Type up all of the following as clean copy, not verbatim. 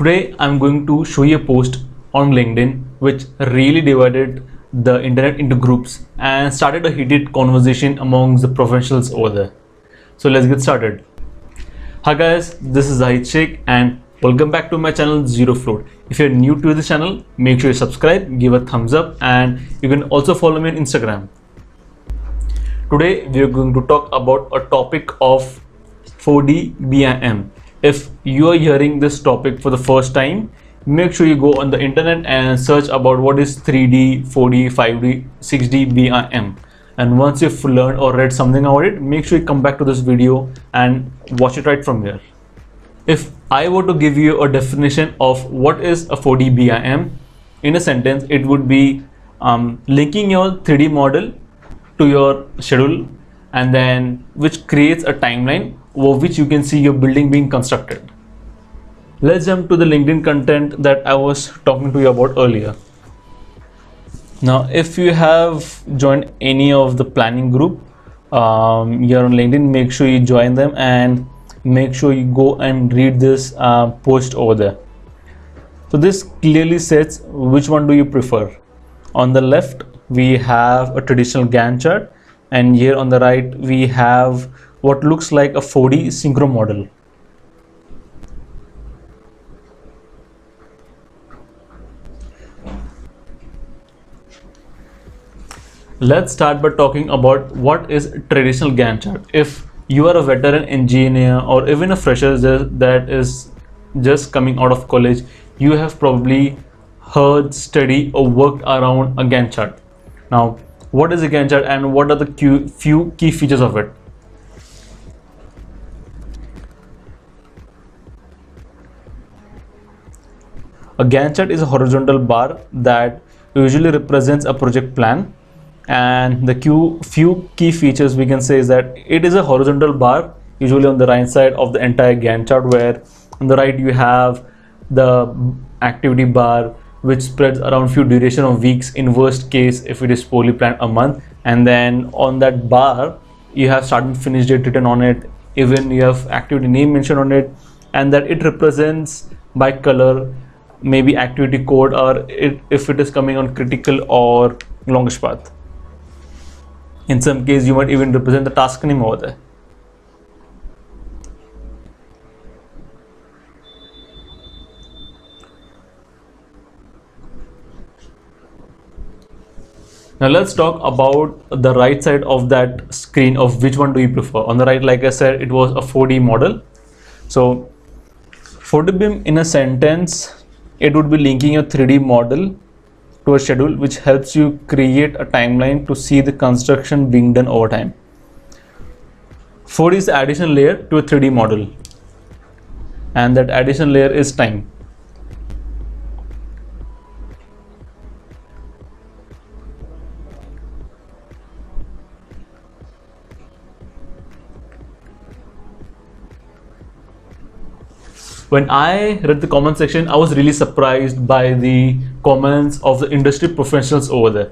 Today I'm going to show you a post on LinkedIn which really divided the internet into groups and started a heated conversation amongst the professionals over there. So let's get started. Hi guys, this is Zahid Sheikh and welcome back to my channel Zero Float. If you're new to this channel, make sure you subscribe, give a thumbs up, and you can also follow me on Instagram. Today we are going to talk about a topic of 4D BIM. If you are hearing this topic for the first time, make sure you go on the internet and search about what is 3D, 4D, 5D, 6D BIM. And once you've learned or read something about it, make sure you come back to this video and watch it right from here. If I were to give you a definition of what is a 4D BIM in a sentence, it would be linking your 3D model to your schedule, and then which creates a timeline over which you can see your building being constructed. Let's jump to the LinkedIn content that I was talking to you about earlier. Now, if you have joined any of the planning group here on LinkedIn, make sure you join them and make sure you go and read this post over there. So this clearly says which one do you prefer. On the left we have a traditional Gantt chart, and here on the right we have what looks like a 4D synchro model. Let's start by talking about what is traditional Gantt chart. If you are a veteran engineer or even a fresher that is just coming out of college, you have probably heard, studied, or worked around a Gantt chart. Now, what is a Gantt chart and what are the few key features of it? A Gantt chart is a horizontal bar that usually represents a project plan, and the few key features we can say is that it is a horizontal bar usually on the right side of the entire Gantt chart, where on the right you have the activity bar which spreads around few duration of weeks, in worst case if it is poorly planned a month, and then on that bar you have start and finish date written on it, even you have activity name mentioned on it, and that it represents by color maybe activity code, or if it is coming on critical or longest path. In some case you might even represent the task name over there. Now let's talk about the right side of that screen of which one do you prefer. On the right, like I said, it was a 4D model. So 4D BIM in a sentence, it would be linking your 3D model to a schedule which helps you create a timeline to see the construction being done over time. 4D is the additional layer to a 3D model, and that additional layer is time. When I read the comment section, I was really surprised by the comments of the industry professionals over there.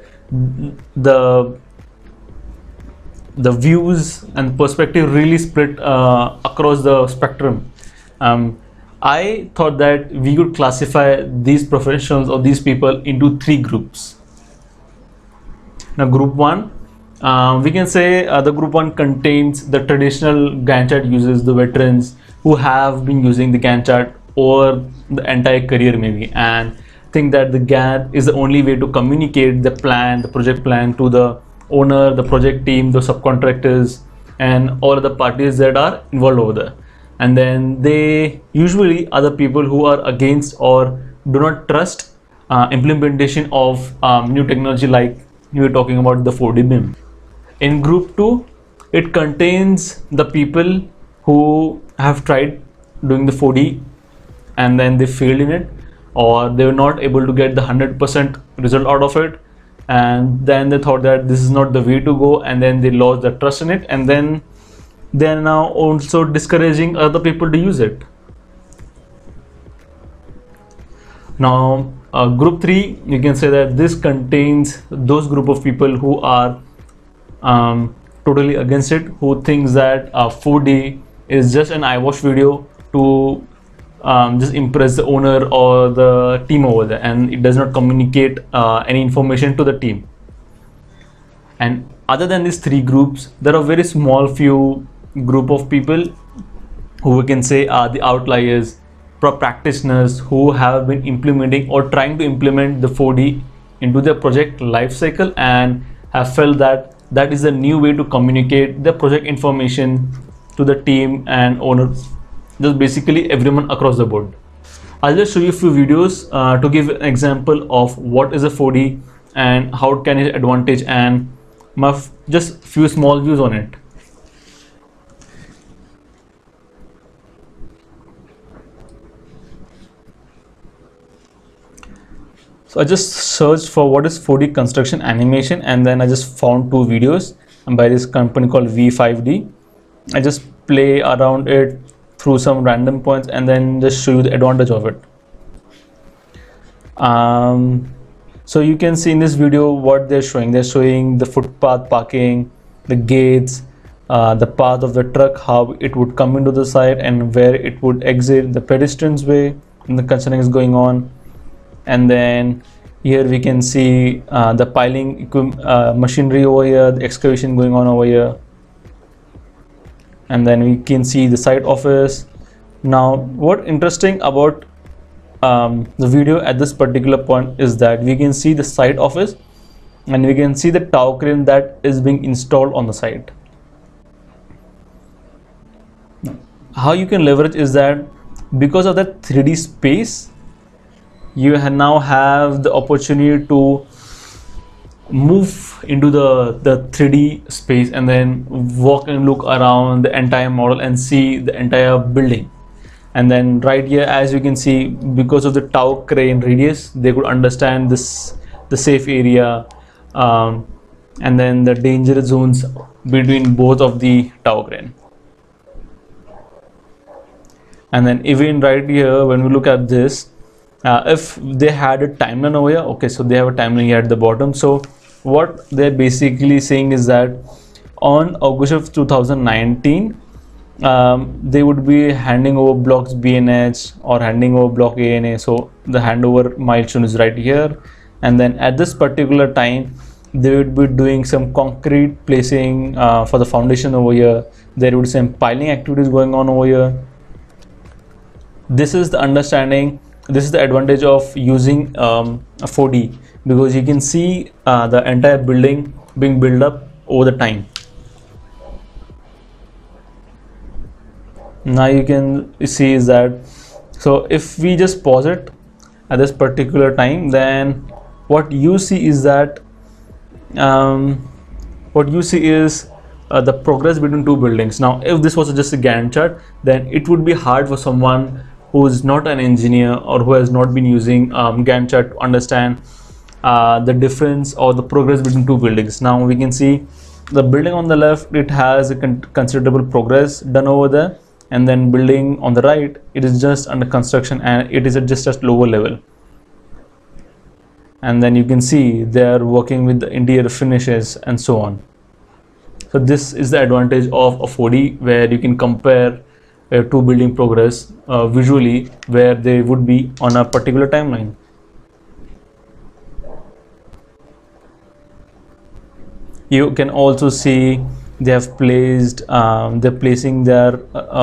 The views and perspective really split across the spectrum. I thought that we could classify these professionals or these people into three groups. Now, group one, we can say the group one contains the traditional Gantt chart users, the veterans who have been using the Gantt chart over the entire career maybe, and think that the Gantt is the only way to communicate the plan, the project plan, to the owner, the project team, the subcontractors, and all other parties that are involved over there. And then they usually are the people who are against or do not trust implementation of new technology, like you were talking about the 4D BIM. In group 2, it contains the people who have tried doing the 4D and then they failed in it, or they were not able to get the 100% result out of it, and then they thought that this is not the way to go, and then they lost the trust in it, and then they are now also discouraging other people to use it. Now group 3, you can say that this contains those group of people who are totally against it, who thinks that 4D is just an eyewash video to just impress the owner or the team over there, and it does not communicate any information to the team. And other than these three groups, there are very small few group of people who we can say are the outliers, practitioners who have been implementing or trying to implement the 4D into their project lifecycle and have felt that that is a new way to communicate the project information to the team and owners, just basically everyone across the board. I'll just show you a few videos to give an example of what is a 4D and how it can have advantage, and just few small views on it. So I just searched for what is 4D construction animation, and then I just found two videos by this company called V5D. I just play around it through some random points and then just show you the advantage of it. So you can see in this video what they're showing. They're showing the footpath parking, the gates, the path of the truck, how it would come into the site and where it would exit, the pedestrians way, and the construction is going on. And then here we can see the piling machinery over here, the excavation going on over here. And then we can see the site office. Now what interesting about the video at this particular point is that we can see the site office and we can see the tower crane that is being installed on the site. How you can leverage is that because of that 3D space, you now have the opportunity to move into the 3D space and then walk and look around the entire model and see the entire building. And then right here, as you can see, because of the tower crane radius, they could understand the safe area and then the danger zones between both of the tower crane. And then even right here, when we look at this, if they had a timeline over here, okay, so they have a timeline here at the bottom. So what they're basically saying is that on August of 2019, they would be handing over blocks BNH or handing over block ANA. So the handover milestone is right here, and then at this particular time they would be doing some concrete placing for the foundation over here. There would be some piling activities going on over here. This is the understanding, this is the advantage of using a 4D, because you can see the entire building being built up over the time. Now you can see is that, so if we just pause it at this particular time, then what you see is that the progress between two buildings. Now if this was just a Gantt chart, then it would be hard for someone who is not an engineer or who has not been using Gantt chart to understand the difference or the progress between two buildings. Now we can see the building on the left, it has a considerable progress done over there, and then building on the right, it is just under construction and it is at just a lower level. And then you can see they are working with the interior finishes and so on. So this is the advantage of a 4D, where you can compare two building progress visually where they would be on a particular timeline. You can also see they have placed, they're placing their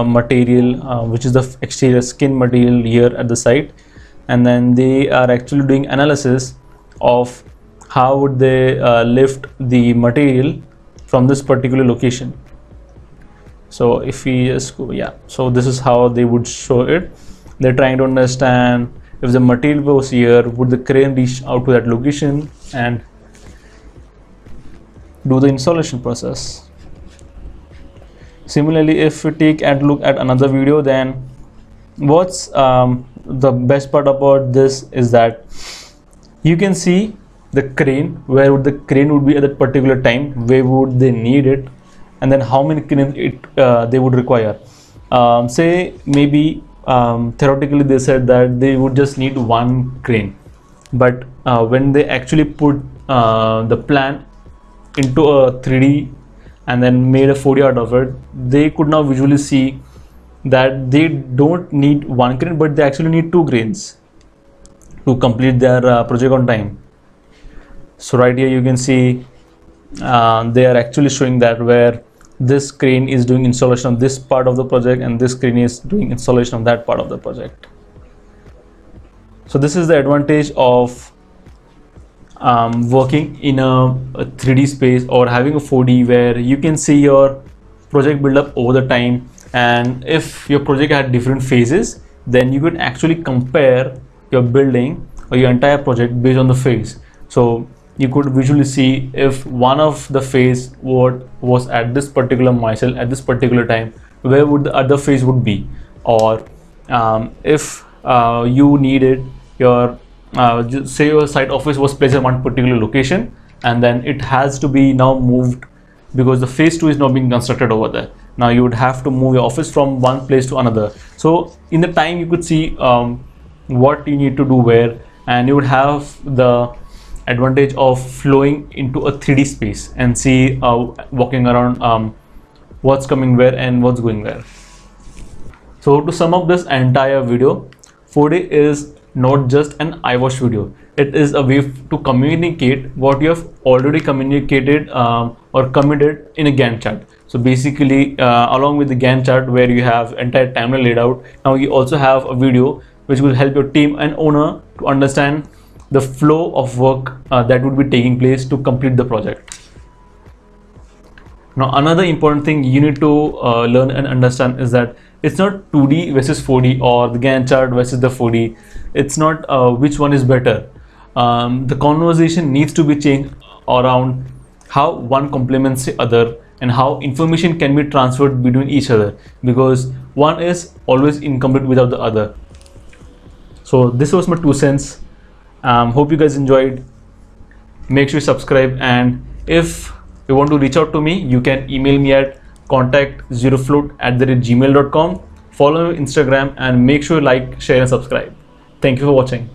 material, which is the exterior skin material here at the site, and then they are actually doing analysis of how would they lift the material from this particular location. So if we just go, yeah, so this is how they would show it. They're trying to understand if the material was here, would the crane reach out to that location and do the installation process. Similarly, if we take and look at another video, then what's the best part about this is that you can see the crane, where would the crane would be at that particular time, where would they need it, and then how many cranes they would require. Say maybe theoretically they said that they would just need one crane, but when they actually put the plan into a 3D and then made a 4D out of it, they could now visually see that they don't need one crane, but they actually need two cranes to complete their project on time. So right here you can see they are actually showing that where this crane is doing installation of this part of the project and this crane is doing installation of that part of the project. So this is the advantage of working in a 3D space or having a 4D, where you can see your project build up over the time, and if your project had different phases, then you could actually compare your building or your entire project based on the phase. So you could visually see if one of the phase was at this particular micelle at this particular time, where would the other phase would be, or if you needed your say your site office was placed at one particular location and then it has to be now moved because the phase 2 is now being constructed over there. Now you would have to move your office from one place to another. So in the time you could see what you need to do where, and you would have the advantage of flowing into a 3D space and see walking around what's coming where and what's going where. So to sum up this entire video, 4D is not just an eyewash video. It is a way to communicate what you have already communicated or committed in a Gantt chart. So basically along with the Gantt chart where you have entire timeline laid out, now you also have a video which will help your team and owner to understand the flow of work that would be taking place to complete the project. Now another important thing you need to learn and understand is that it's not 2D versus 4D or the Gantt chart versus the 4D. It's not which one is better. The conversation needs to be changed around how one complements the other and how information can be transferred between each other, because one is always incomplete without the other. So this was my 2 cents. Hope you guys enjoyed. Make sure you subscribe, and if you want to reach out to me, you can email me at contact0float@gmail.com. Follow me on Instagram and make sure you like, share and subscribe. Thank you for watching.